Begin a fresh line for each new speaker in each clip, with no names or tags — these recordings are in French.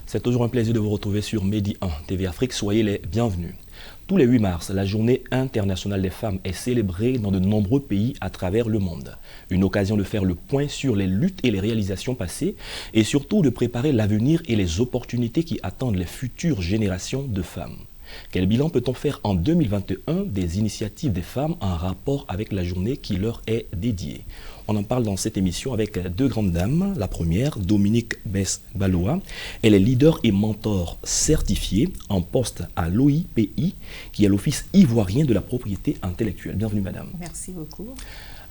C'est toujours un plaisir de vous retrouver sur Medi 1 TV Afrique. Soyez les bienvenus. Tous les 8 mars, la Journée internationale des femmes est célébrée dans de nombreux pays à travers le monde. Une occasion de faire le point sur les luttes et les réalisations passées et surtout de préparer l'avenir et les opportunités qui attendent les futures générations de femmes. Quel bilan peut-on faire en 2021 des initiatives des femmes en rapport avec la journée qui leur est dédiée? On en parle dans cette émission avec deux grandes dames. La première, Dominique Bess-Baloua. Elle est leader et mentor certifié en poste à l'OIPI, qui est l'Office ivoirien de la propriété intellectuelle. Bienvenue, madame.
Merci beaucoup.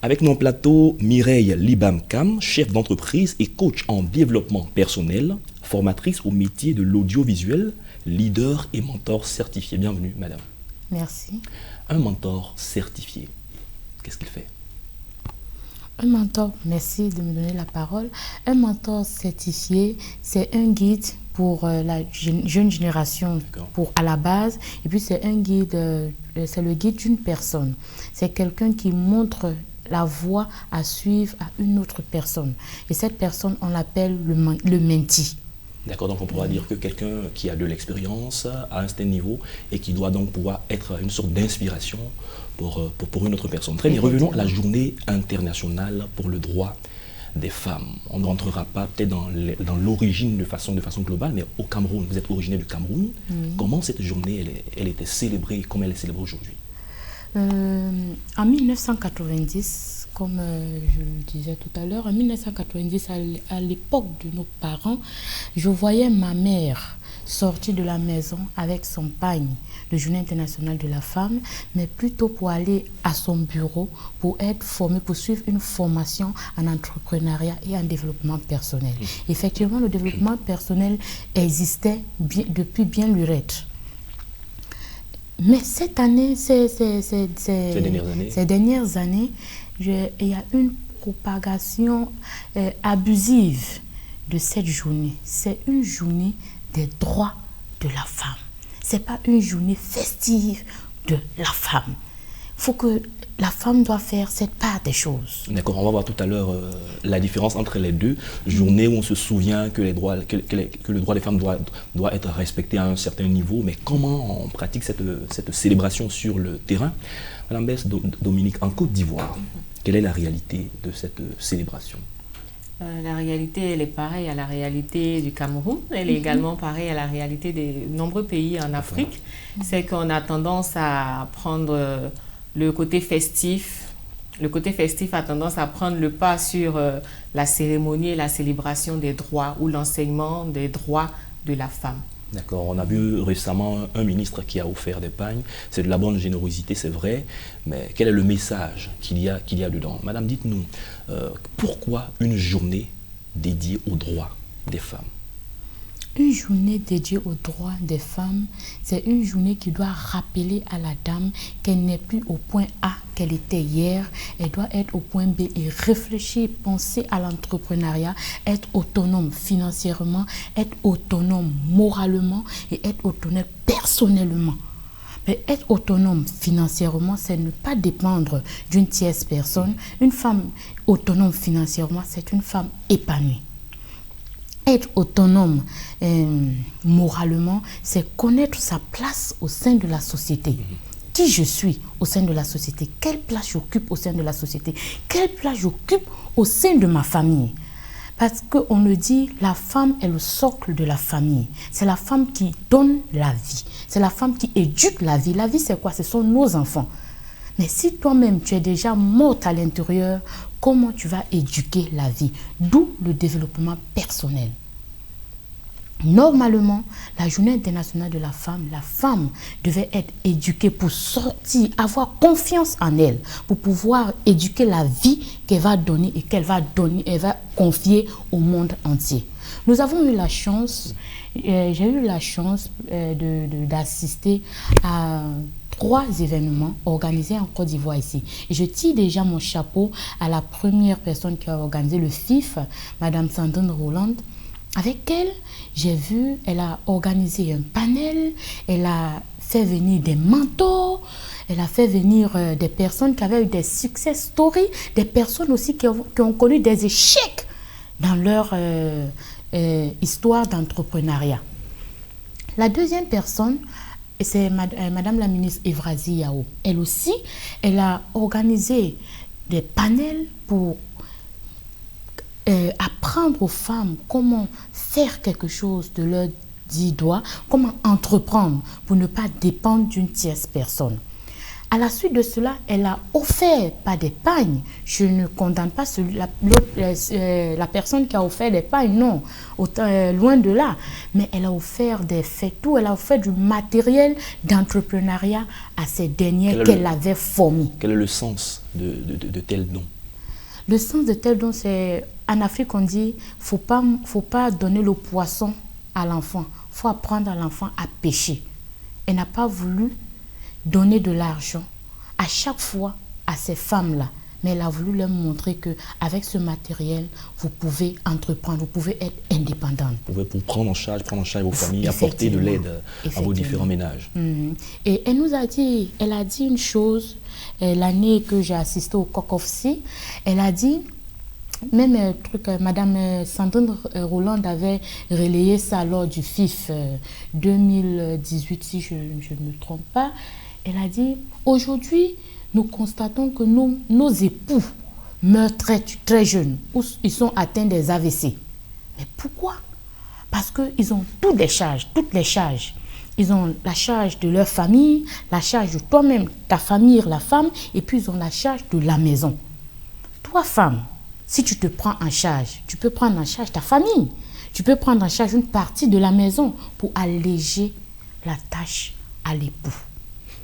Avec nos plateaux, Mireille Libam-Kam, chef d'entreprise et coach en développement personnel, formatrice au métier de l'audiovisuel, leader et mentor certifié. Bienvenue, madame.
Merci.
Un mentor certifié, qu'est-ce qu'il fait?
Un mentor, merci de me donner la parole. Un mentor certifié, c'est un guide pour la jeune génération à la base. Et puis c'est un guide, c'est le guide d'une personne. C'est quelqu'un qui montre la voie à suivre à une autre personne. Et cette personne, on l'appelle le mentee.
D'accord, donc on pourra dire que quelqu'un qui a de l'expérience à un certain niveau et qui doit donc pouvoir être une sorte d'inspiration pour une autre personne. Très bien, revenons à la journée internationale pour le droit des femmes. On ne rentrera pas peut-être dans l'origine de façon globale, mais au Cameroun, vous êtes originaire du Cameroun. Comment cette journée, elle était célébrée, comment elle est célébrée aujourd'hui?
En 1990, comme je le disais tout à l'heure, en 1990, à l'époque de nos parents, je voyais ma mère sortir de la maison avec son pagne de Journée internationale de la femme, mais plutôt pour aller à son bureau, pour être formée, pour suivre une formation en entrepreneuriat et en développement personnel. Effectivement, le développement personnel existait depuis bien lurette. Mais cette année, ces dernières années, il y a une propagation abusive de cette journée. C'est une journée des droits de la femme. Ce n'est pas une journée festive de la femme. Il faut que la femme doit faire cette part des choses.
D'accord, on va voir tout à l'heure la différence entre les deux. Journée où on se souvient que le droit des femmes doit être respecté à un certain niveau, mais comment on pratique cette célébration sur le terrain? Madame Bess, Dominique, en Côte d'Ivoire, quelle est la réalité de cette célébration?
La réalité, elle est pareille à la réalité du Cameroun. Elle est également pareille à la réalité des nombreux pays en Afrique. C'est qu'on a tendance à prendre le côté festif. Le côté festif a tendance à prendre le pas sur la cérémonie et la célébration des droits ou l'enseignement des droits de la femme.
D'accord, on a vu récemment un ministre qui a offert des pagnes. C'est de la bonne générosité, c'est vrai, mais quel est le message qu'il y a dedans? Madame, dites-nous, pourquoi une journée dédiée aux droits des femmes?
Une journée dédiée aux droits des femmes, c'est une journée qui doit rappeler à la dame qu'elle n'est plus au point A qu'elle était hier, elle doit être au point B et réfléchir, penser à l'entrepreneuriat, être autonome financièrement, être autonome moralement et être autonome personnellement. Mais être autonome financièrement, c'est ne pas dépendre d'une tierce personne. Une femme autonome financièrement, c'est une femme épanouie. Être autonome moralement, c'est connaître sa place au sein de la société. Qui je suis au sein de la société? Quelle place j'occupe au sein de la société? Quelle place j'occupe au sein de ma famille? Parce qu'on le dit, la femme est le socle de la famille. C'est la femme qui donne la vie. C'est la femme qui éduque la vie. La vie, c'est quoi? Ce sont nos enfants. Mais si toi-même, tu es déjà morte à l'intérieur, comment tu vas éduquer la vie? D'où le développement personnel. Normalement, la journée internationale de la femme devait être éduquée pour sortir, avoir confiance en elle, pour pouvoir éduquer la vie qu'elle va donner et qu'elle va confier au monde entier. Nous avons eu la chance, j'ai eu la chance d'assister à 3 événements organisés en Côte d'Ivoire ici. Et je tire déjà mon chapeau à la première personne qui a organisé le FIF, Madame Sandrine Roland. Avec elle, j'ai vu, elle a organisé un panel, elle a fait venir des mentors, elle a fait venir des personnes qui avaient eu des success stories, des personnes aussi qui ont connu des échecs dans leur histoire d'entrepreneuriat. La deuxième personne, c'est Madame la ministre Evrazie Yao. Elle aussi, elle a organisé des panels pour apprendre aux femmes comment faire quelque chose de leurs 10 doigts, comment entreprendre pour ne pas dépendre d'une tierce personne. À la suite de cela, elle a offert pas des pagnes. Je ne condamne pas la personne qui a offert des pagnes, non, loin de là. Mais elle a offert des faits-tout, elle a offert du matériel d'entrepreneuriat à ces dernières qu'elle avait formées.
Quel est le sens de tel don?
Le sens de tel don, c'est, en Afrique, on dit, faut pas donner le poisson à l'enfant, il faut apprendre à l'enfant à pêcher. Elle n'a pas voulu donner de l'argent à chaque fois à ces femmes-là. Mais elle a voulu leur montrer qu'avec ce matériel, vous pouvez entreprendre, vous pouvez être indépendante.
Vous pouvez prendre en charge vos familles, apporter de l'aide à vos différents ménages.
Et elle nous a dit, une chose, l'année que j'ai assisté au Coq of Sea, elle a dit, même Madame Sandrine Roland avait relayé ça lors du FIF 2018, si je ne me trompe pas. Elle a dit, aujourd'hui, nous constatons que nos époux meurent très jeunes, ou ils sont atteints des AVC. Mais pourquoi? Parce qu'ils ont toutes les charges. Ils ont la charge de leur famille, la charge de toi-même, ta famille, la femme, et puis ils ont la charge de la maison. Toi, femme, si tu te prends en charge, tu peux prendre en charge ta famille. Tu peux prendre en charge une partie de la maison pour alléger la tâche à l'époux.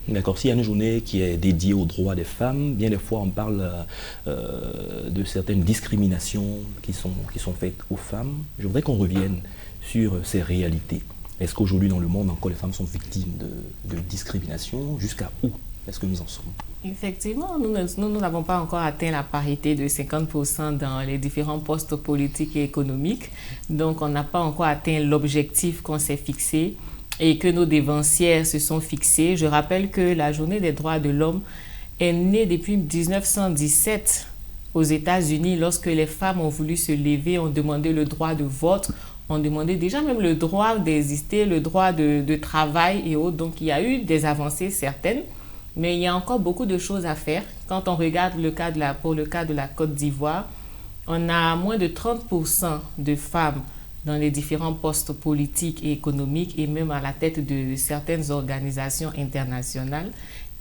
D'accord, s'il y a une journée qui est dédiée aux droits des femmes, bien des fois on parle de certaines discriminations qui sont faites aux femmes. Je voudrais qu'on revienne sur ces réalités. Est-ce qu'aujourd'hui dans le monde encore les femmes sont victimes de discrimination? Jusqu'à où est-ce que nous en sommes?
Effectivement, nous n'avons pas encore atteint la parité de 50% dans les différents postes politiques et économiques. Donc on n'a pas encore atteint l'objectif qu'on s'est fixé et que nos dévancières se sont fixées. Je rappelle que la Journée des droits de l'homme est née depuis 1917 aux États-Unis, lorsque les femmes ont voulu se lever, ont demandé le droit de vote, ont demandé déjà même le droit d'exister, le droit de travail et autres. Donc il y a eu des avancées certaines, mais il y a encore beaucoup de choses à faire. Quand on regarde pour le cas de la Côte d'Ivoire, on a moins de 30% de femmes dans les différents postes politiques et économiques et même à la tête de certaines organisations internationales.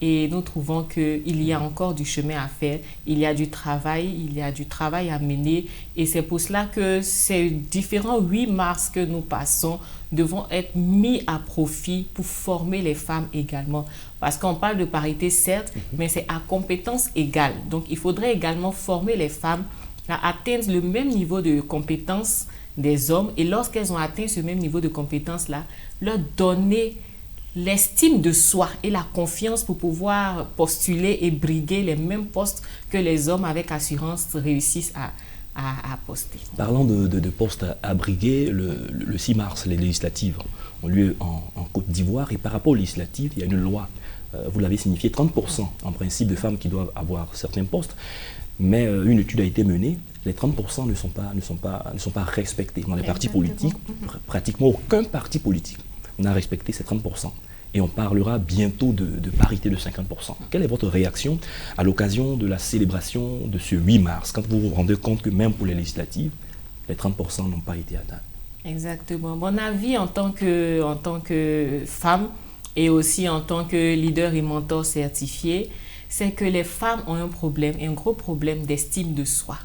Et nous trouvons qu'il y a encore du chemin à faire, il y a du travail à mener. Et c'est pour cela que ces différents 8 mars que nous passons devront être mis à profit pour former les femmes également. Parce qu'on parle de parité, certes, mais c'est à compétences égales. Donc il faudrait également former les femmes à atteindre le même niveau de compétences des hommes, et lorsqu'elles ont atteint ce même niveau de compétence-là, leur donner l'estime de soi et la confiance pour pouvoir postuler et briguer les mêmes postes que les hommes avec assurance réussissent à poster.
Parlant de postes à briguer, le 6 mars, les législatives ont lieu en Côte d'Ivoire, et par rapport aux législatives, il y a une loi, vous l'avez signifié, 30% en principe de femmes qui doivent avoir certains postes. Mais une étude a été menée, les 30% ne sont pas respectés. Dans les partis politiques, pratiquement aucun parti politique n'a respecté ces 30%. Et on parlera bientôt de parité de 50%. Quelle est votre réaction à l'occasion de la célébration de ce 8 mars, quand vous vous rendez compte que même pour les législatives, les 30% n'ont pas été atteints?
Exactement. Mon avis en tant que femme et aussi en tant que leader et mentor certifié, c'est que les femmes ont un gros problème d'estime de soi.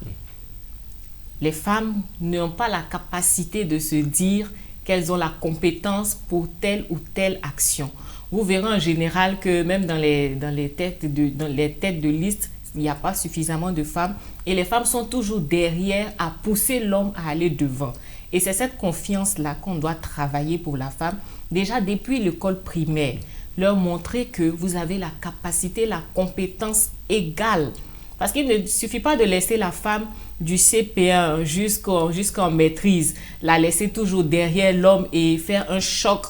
Les femmes n'ont pas la capacité de se dire qu'elles ont la compétence pour telle ou telle action. Vous verrez en général que même dans les têtes de liste, il n'y a pas suffisamment de femmes et les femmes sont toujours derrière à pousser l'homme à aller devant. Et c'est cette confiance-là qu'on doit travailler pour la femme, déjà depuis l'école primaire. Leur montrer que vous avez la capacité, la compétence égale. Parce qu'il ne suffit pas de laisser la femme du CP1 jusqu'en maîtrise, la laisser toujours derrière l'homme et faire un choc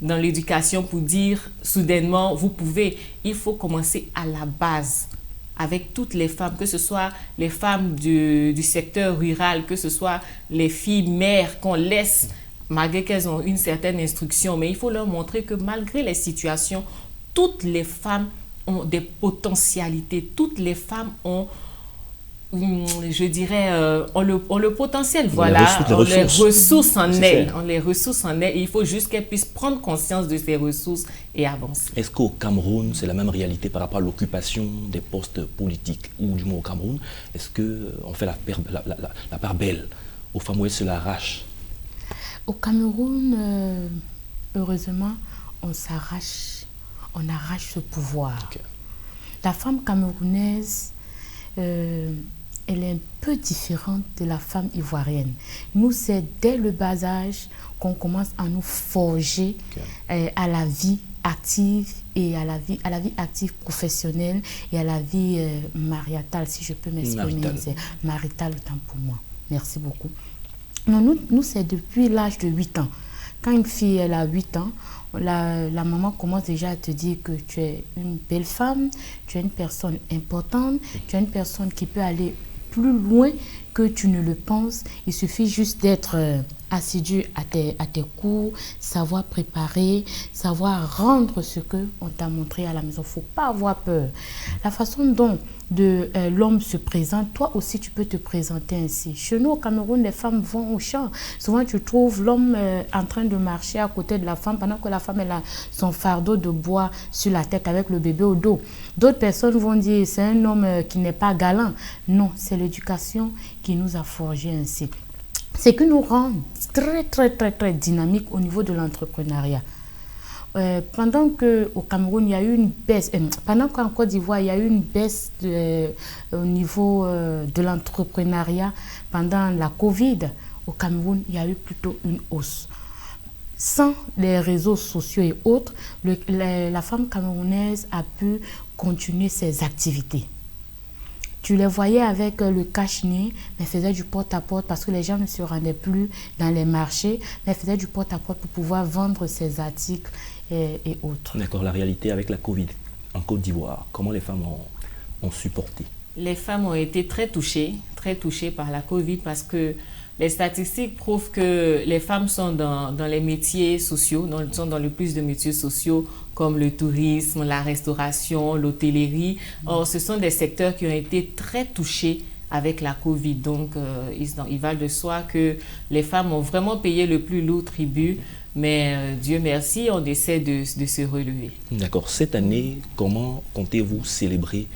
dans l'éducation pour dire soudainement, vous pouvez. Il faut commencer à la base avec toutes les femmes, que ce soit les femmes du secteur rural, que ce soit les filles mères qu'on laisse malgré qu'elles ont une certaine instruction. Mais il faut leur montrer que malgré les situations, toutes les femmes ont des potentialités, toutes les femmes ont, je dirais, ont le potentiel, voilà, ont les ressources en elles, et il faut juste qu'elles puissent prendre conscience de ces ressources et avancer.
Est-ce qu'au Cameroun, c'est la même réalité par rapport à l'occupation des postes politiques, ou du moins au Cameroun, est-ce qu'on fait la part belle aux femmes où elles se l'arrachent?
Au Cameroun, heureusement, on arrache ce pouvoir. Okay. La femme camerounaise, elle est un peu différente de la femme ivoirienne. Nous, c'est dès le bas âge qu'on commence à nous forger à la vie active et à la vie active professionnelle et à la vie mariatale, si je peux m'exprimer. C'est marital autant pour moi. Merci beaucoup. Non, nous c'est depuis l'âge de 8 ans. Quand une fille elle a 8 ans, la maman commence déjà à te dire que tu es une belle femme, tu es une personne importante, tu es une personne qui peut aller plus loin que tu ne le penses. Il suffit juste d'être assidu à tes cours, savoir préparer, savoir rendre ce qu'on t'a montré à la maison. Il ne faut pas avoir peur. La façon dont l'homme se présente, toi aussi tu peux te présenter ainsi. Chez nous au Cameroun, les femmes vont au champ. Souvent tu trouves l'homme en train de marcher à côté de la femme pendant que la femme elle a son fardeau de bois sur la tête avec le bébé au dos. D'autres personnes vont dire c'est un homme qui n'est pas galant. Non, c'est l'éducation qui nous a forgés ainsi. C'est qui nous rend très dynamique au niveau de l'entrepreneuriat. Pendant qu'au Cameroun, il y a eu une baisse, pendant qu'en Côte d'Ivoire, il y a eu une baisse au niveau de l'entrepreneuriat pendant la Covid, au Cameroun, il y a eu plutôt une hausse. Sans les réseaux sociaux et autres, la femme camerounaise a pu continuer ses activités. Tu les voyais avec le cache-nez, mais faisaient du porte-à-porte parce que les gens ne se rendaient plus dans les marchés, mais faisaient du porte-à-porte pour pouvoir vendre ses articles et autres.
D'accord, la réalité avec la Covid en Côte d'Ivoire, comment les femmes ont supporté?
Les femmes ont été très touchées par la Covid parce que les statistiques prouvent que les femmes sont dans les métiers sociaux, sont dans le plus de métiers sociaux comme le tourisme, la restauration, l'hôtellerie. Or, ce sont des secteurs qui ont été très touchés avec la Covid. Donc, il va de soi que les femmes ont vraiment payé le plus lourd tribut, mais Dieu merci, on essaie de se relever.
D'accord. Cette année, comment comptez-vous célébrer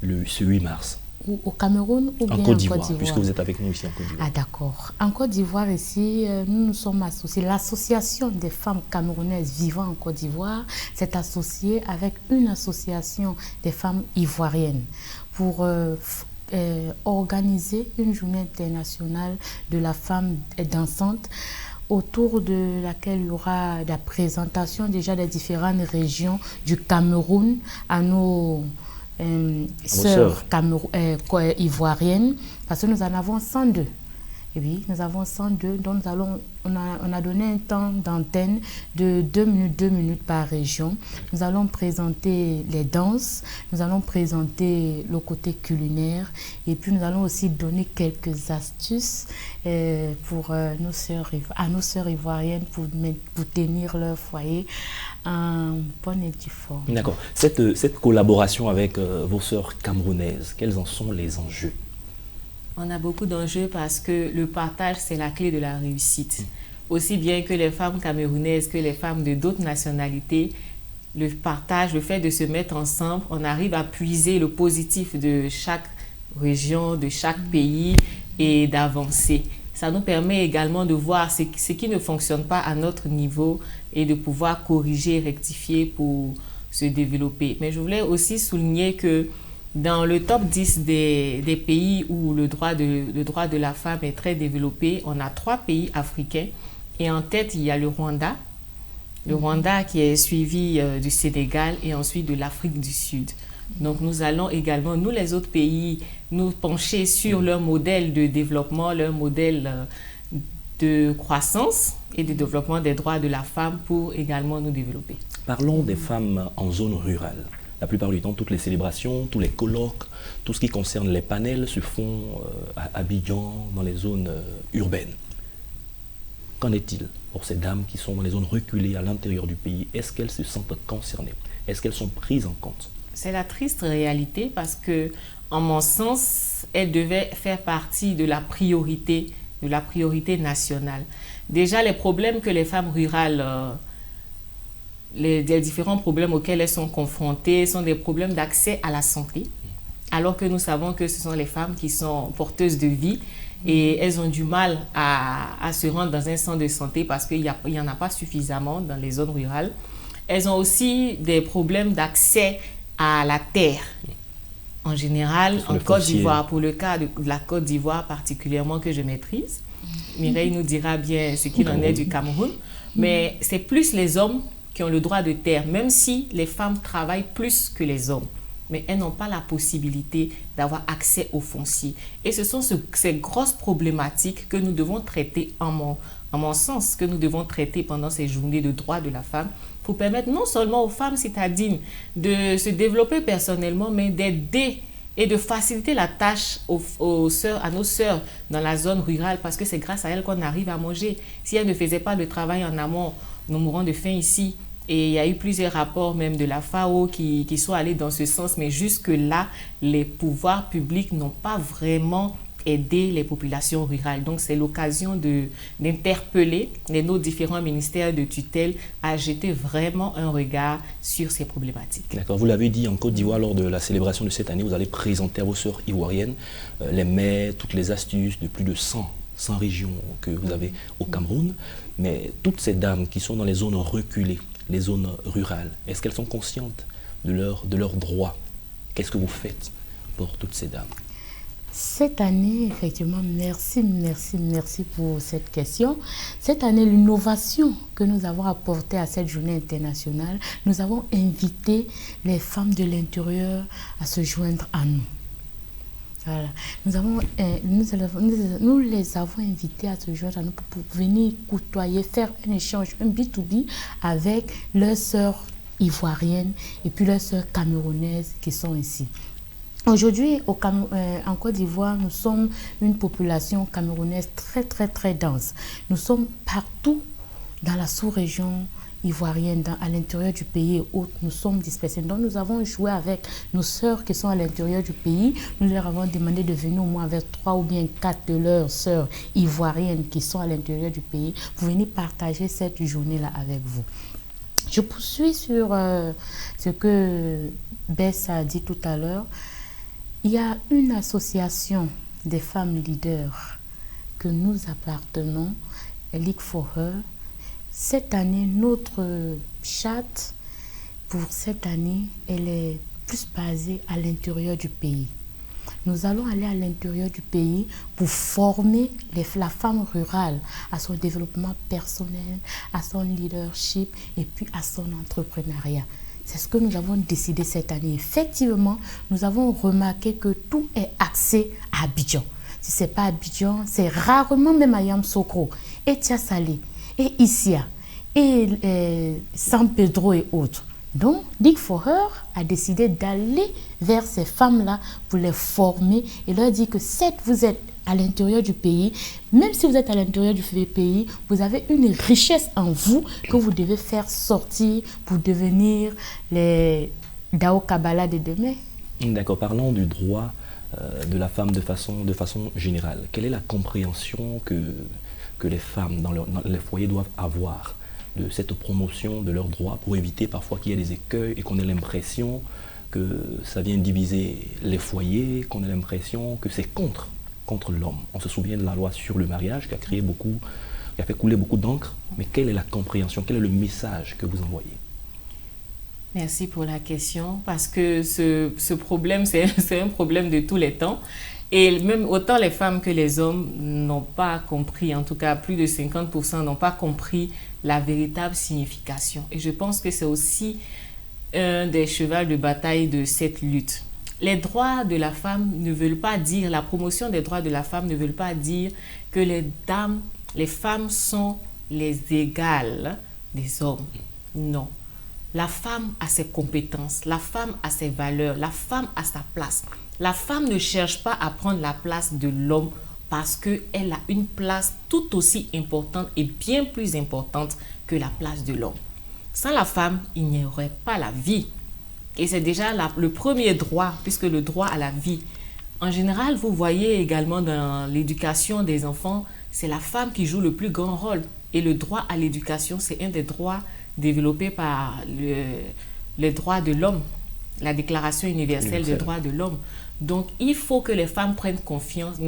ce 8 mars?
Au Cameroun ou bien
en Côte d'Ivoire, puisque vous êtes avec nous ici en Côte d'Ivoire.
Ah d'accord. En Côte d'Ivoire ici, nous nous sommes associés. L'association des femmes camerounaises vivant en Côte d'Ivoire s'est associée avec une association des femmes ivoiriennes pour organiser une journée internationale de la femme dansante autour de laquelle il y aura la présentation déjà des différentes régions du Cameroun à nos sœurs ivoiriennes, parce que nous en avons 102. Et oui, nous avons 102, donc on a donné un temps d'antenne de 2 minutes par région. Nous allons présenter les danses, nous allons présenter le côté culinaire et puis nous allons aussi donner quelques astuces pour nos sœurs ivoiriennes pour tenir leur foyer en bonne et due forme.
D'accord. Cette collaboration avec vos sœurs camerounaises, quels en sont les enjeux?
On a beaucoup d'enjeux parce que le partage, c'est la clé de la réussite. Aussi bien que les femmes camerounaises que les femmes de d'autres nationalités, le partage, le fait de se mettre ensemble, on arrive à puiser le positif de chaque région, de chaque pays et d'avancer. Ça nous permet également de voir ce qui ne fonctionne pas à notre niveau et de pouvoir corriger, rectifier pour se développer. Mais je voulais aussi souligner que dans le top 10 des pays où le droit de la femme est très développé, on a 3 pays africains et en tête, il y a le Rwanda. Le Rwanda qui est suivi du Sénégal et ensuite de l'Afrique du Sud. Donc nous allons également, nous les autres pays, nous pencher sur leur modèle de développement, leur modèle de croissance et de développement des droits de la femme pour également nous développer.
Parlons des femmes en zone rurale. La plupart du temps, toutes les célébrations, tous les colloques, tout ce qui concerne les panels se font à Abidjan, dans les zones urbaines. Qu'en est-il pour ces dames qui sont dans les zones reculées à l'intérieur du pays? Est-ce qu'elles se sentent concernées? Est-ce qu'elles sont prises en compte?
C'est la triste réalité parce que, en mon sens, elles devaient faire partie de la priorité nationale. Déjà, les problèmes que les femmes rurales, les différents problèmes auxquels elles sont confrontées sont des problèmes d'accès à la santé, alors que nous savons que ce sont les femmes qui sont porteuses de vie et elles ont du mal à se rendre dans un centre de santé parce qu'il n'y en a pas suffisamment dans les zones rurales. Elles ont aussi des problèmes d'accès à la terre. En général, en Côte d'Ivoire, pour le cas de la Côte d'Ivoire particulièrement que je maîtrise, Mireille nous dira bien ce qu'il en est du Cameroun, mais c'est plus les hommes qui ont le droit de terre, même si les femmes travaillent plus que les hommes. Mais elles n'ont pas la possibilité d'avoir accès au foncier. Et ce sont ces grosses problématiques que nous devons traiter, en mon sens, que nous devons traiter pendant ces journées de droits de la femme, pour permettre non seulement aux femmes citadines de se développer personnellement, mais d'aider et de faciliter la tâche à nos sœurs dans la zone rurale, parce que c'est grâce à elles qu'on arrive à manger. Si elles ne faisaient pas le travail en amont, nous mourrons de faim ici. Et il y a eu plusieurs rapports même de la FAO qui sont allés dans ce sens, mais jusque-là, les pouvoirs publics n'ont pas vraiment aidé les populations rurales. Donc, c'est l'occasion d'interpeller nos différents ministères de tutelle à jeter vraiment un regard sur ces problématiques.
D'accord. Vous l'avez dit, en Côte d'Ivoire, lors de la célébration de cette année, vous allez présenter à vos sœurs ivoiriennes les mets, toutes les astuces de plus de 100 régions que vous avez au Cameroun. Mais toutes ces dames qui sont dans les zones reculées, les zones rurales, est-ce qu'elles sont conscientes de leurs droits? Qu'est-ce que vous faites pour toutes ces dames?
Cette année, effectivement, merci pour cette question. Cette année, l'innovation que nous avons apportée à cette journée internationale, nous avons invité les femmes de l'intérieur à se joindre à nous. Voilà. Nous les avons invitées à se joindre à nous pour venir côtoyer, faire un échange, un B2B avec leurs sœurs ivoiriennes et puis leurs sœurs camerounaises qui sont ici. Aujourd'hui, en Côte d'Ivoire, nous sommes une population camerounaise très dense. Nous sommes partout dans la sous-région ivoirienne, à l'intérieur du pays et autres, nous sommes dispersés. Donc nous avons joué avec nos sœurs qui sont à l'intérieur du pays. Nous leur avons demandé de venir au moins avec 3 ou bien 4 de leurs sœurs ivoiriennes qui sont à l'intérieur du pays pour venir partager cette journée-là avec vous. Je poursuis sur ce que Bess a dit tout à l'heure. Il y a une association des femmes leaders que nous appartenons, League for Her. Cette année, notre charte pour cette année, elle est plus basée à l'intérieur du pays. Nous allons aller à l'intérieur du pays pour former la femme rurale à son développement personnel, à son leadership et puis à son entrepreneuriat. C'est ce que nous avons décidé cette année. Effectivement, nous avons remarqué que tout est axé à Abidjan. Si ce n'est pas Abidjan, c'est rarement même à Yamoussoukro, et Tiasalé, et Issia, et San Pedro et autres. Donc, League for Her a décidé d'aller vers ces femmes-là pour les former et leur dire que certes, vous êtes à l'intérieur du pays, même si vous êtes à l'intérieur du pays, vous avez une richesse en vous que vous devez faire sortir pour devenir les Dao Kabbalah de demain.
D'accord, parlons du droit de la femme de façon générale. Quelle est la compréhension que les femmes dans les foyers doivent avoir de cette promotion de leurs droits pour éviter parfois qu'il y ait des écueils et qu'on ait l'impression que ça vient diviser les foyers, qu'on ait l'impression que c'est contre l'homme. On se souvient de la loi sur le mariage qui a fait couler beaucoup d'encre, mais quelle est la compréhension, quel est le message que vous envoyez?
Merci pour la question, parce que ce problème, c'est un problème de tous les temps. Et même autant les femmes que les hommes n'ont pas compris, en tout cas plus de 50% n'ont pas compris la véritable signification. Et je pense que c'est aussi un des chevaux de bataille de cette lutte. Les droits de la femme ne veulent pas dire, la promotion des droits de la femme ne veut pas dire que les femmes sont les égales des hommes. Non. la femme a ses compétences, la femme a ses valeurs, la femme a sa place. La femme ne cherche pas à prendre la place de l'homme parce qu'elle a une place tout aussi importante et bien plus importante que la place de l'homme. Sans la femme, il n'y aurait pas la vie. Et c'est déjà le premier droit, puisque le droit à la vie. En général, vous voyez également dans l'éducation des enfants, c'est la femme qui joue le plus grand rôle. Et le droit à l'éducation, c'est un des droits développés par les droits de l'homme, la Déclaration universelle des droits de l'homme. Donc, il faut que les femmes prennent conscience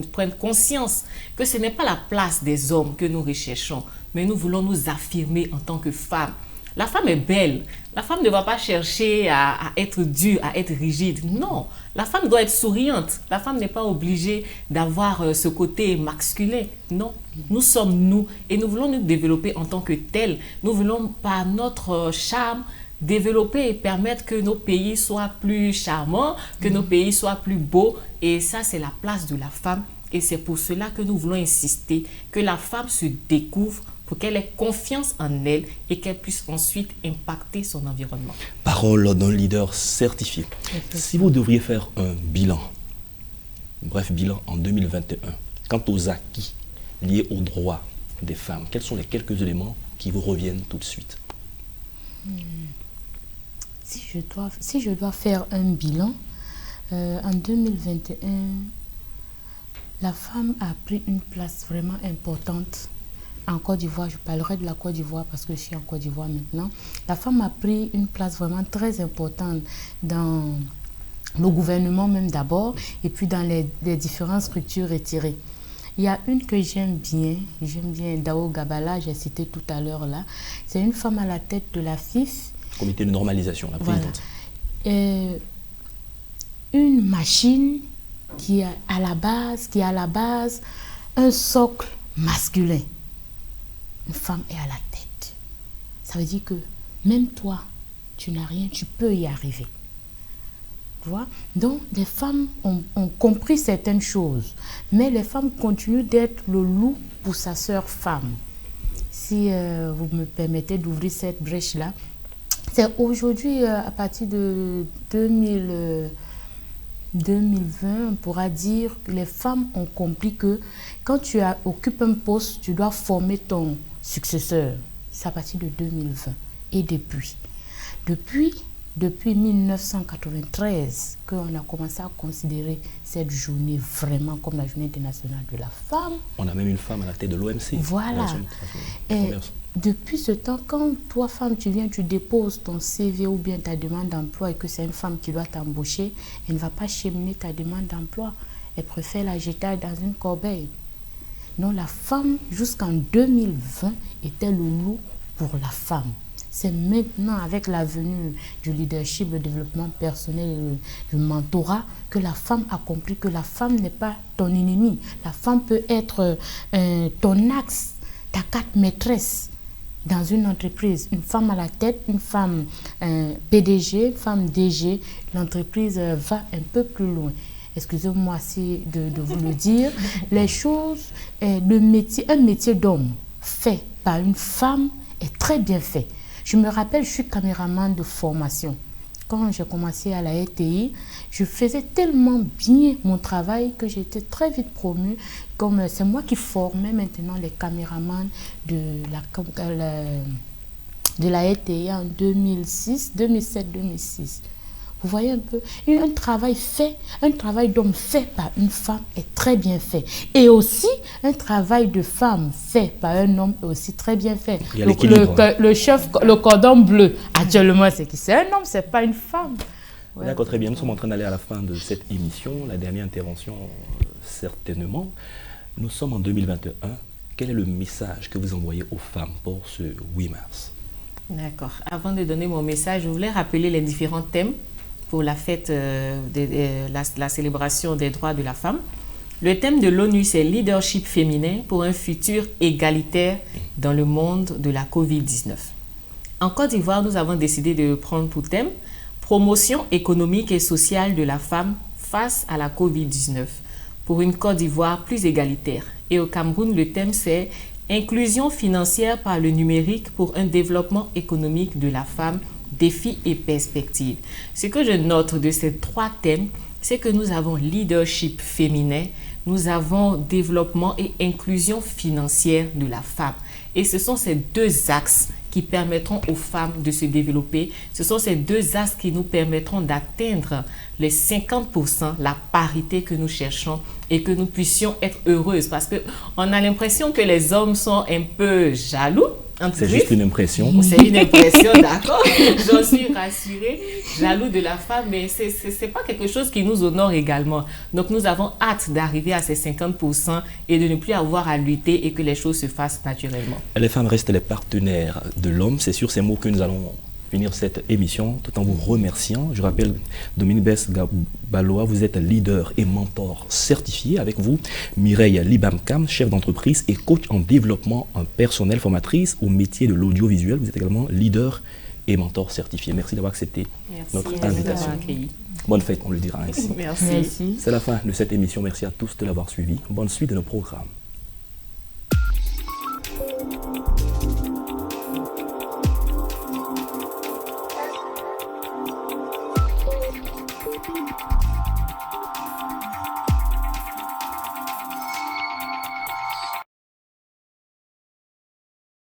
que ce n'est pas la place des hommes que nous recherchons, mais nous voulons nous affirmer en tant que femmes. La femme est belle. La femme ne va pas chercher à être dure, à être rigide. Non, la femme doit être souriante. La femme n'est pas obligée d'avoir ce côté masculin. Non, nous sommes nous et nous voulons nous développer en tant que tels. Nous voulons, par notre charme, développer et permettre que nos pays soient plus charmants, que nos pays soient plus beaux. Et ça, c'est la place de la femme. Et c'est pour cela que nous voulons insister que la femme se découvre pour qu'elle ait confiance en elle et qu'elle puisse ensuite impacter son environnement.
Parole d'un leader certifié. Si vous devriez faire un bilan, bref bilan en 2021, quant aux acquis liés aux droits des femmes, quels sont les quelques éléments qui vous reviennent tout de suite?
Si je dois faire un bilan, en 2021, la femme a pris une place vraiment importante. En Côte d'Ivoire, je parlerai de la Côte d'Ivoire parce que je suis en Côte d'Ivoire maintenant. La femme a pris une place vraiment très importante dans le gouvernement même d'abord et puis dans les différentes structures retirées. Il y a une que j'aime bien Dao Gabala, j'ai cité tout à l'heure là. C'est une femme à la tête de la FIF.
Comité de normalisation, la présidente.
Voilà. Une machine qui a à la base un socle masculin. Une femme est à la tête. Ça veut dire que même toi, tu n'as rien, tu peux y arriver. Tu vois? Donc, les femmes ont compris certaines choses, mais les femmes continuent d'être le loup pour sa sœur femme. Si vous me permettez d'ouvrir cette brèche-là, c'est aujourd'hui, à partir de 2020, on pourra dire que les femmes ont compris que quand tu occupes un poste, tu dois former ton successeur. C'est à partir de 2020. Et depuis 1993 qu'on a commencé à considérer cette journée vraiment comme la journée internationale de la femme.
On a même une femme à la tête de l'OMC.
Voilà. Et depuis ce temps, quand toi, femme, tu viens, tu déposes ton CV ou bien ta demande d'emploi et que c'est une femme qui doit t'embaucher, elle ne va pas cheminer ta demande d'emploi. Elle préfère la jeter dans une corbeille. Non, la femme, jusqu'en 2020, était le loup pour la femme. C'est maintenant, avec la venue du leadership, le développement personnel et le mentorat, que la femme a compris que la femme n'est pas ton ennemi. La femme peut être ton axe, ta carte maîtresse dans une entreprise. Une femme à la tête, une femme PDG, une femme DG, l'entreprise va un peu plus loin. Excusez-moi de vous le dire. Les choses, un métier d'homme fait par une femme est très bien fait. Je me rappelle, je suis caméraman de formation. Quand j'ai commencé à la RTI, je faisais tellement bien mon travail que j'étais très vite promue. Comme c'est moi qui formais maintenant les caméramans de la RTI en 2006, 2007, 2006. Vous voyez un peu, un travail d'homme fait par une femme est très bien fait. Et aussi, un travail de femme fait par un homme est aussi très bien fait. Le cordon bleu, actuellement, c'est qui? C'est un homme, c'est pas une femme.
Ouais. D'accord, très bien. Nous sommes en train d'aller à la fin de cette émission, la dernière intervention, certainement. Nous sommes en 2021. Quel est le message que vous envoyez aux femmes pour ce 8 mars?
D'accord. Avant de donner mon message, je voulais rappeler les différents thèmes pour la fête la célébration des droits de la femme. Le thème de l'ONU, c'est leadership féminin pour un futur égalitaire dans le monde de la COVID-19. En Côte d'Ivoire, nous avons décidé de prendre pour thème promotion économique et sociale de la femme face à la COVID-19 pour une Côte d'Ivoire plus égalitaire. Et au Cameroun, le thème, c'est inclusion financière par le numérique pour un développement économique de la femme défis et perspectives. Ce que je note de ces 3 thèmes, c'est que nous avons leadership féminin, nous avons développement et inclusion financière de la femme. Et ce sont ces 2 axes qui permettront aux femmes de se développer. Ce sont ces 2 axes qui nous permettront d'atteindre les 50%, la parité que nous cherchons et que nous puissions être heureuses. Parce qu'on a l'impression que les hommes sont un peu jaloux.
C'est juste une impression.
C'est une impression, d'accord. J'en suis rassurée, jaloux de la femme, mais ce n'est pas quelque chose qui nous honore également. Donc, nous avons hâte d'arriver à ces 50% et de ne plus avoir à lutter et que les choses se fassent naturellement.
Les femmes restent les partenaires de l'homme. C'est sur ces mots que nous allons finir cette émission tout en vous remerciant. Je rappelle, Dominique Bess-Balois, vous êtes leader et mentor certifié. Avec vous, Mireille Libamkam, chef d'entreprise et coach en développement personnel, formatrice au métier de l'audiovisuel. Vous êtes également leader et mentor certifié. Merci d'avoir accepté notre invitation. Bonne fête, on le dira ainsi.
Merci.
C'est la fin de cette émission. Merci à tous de l'avoir suivi. Bonne suite de nos programmes.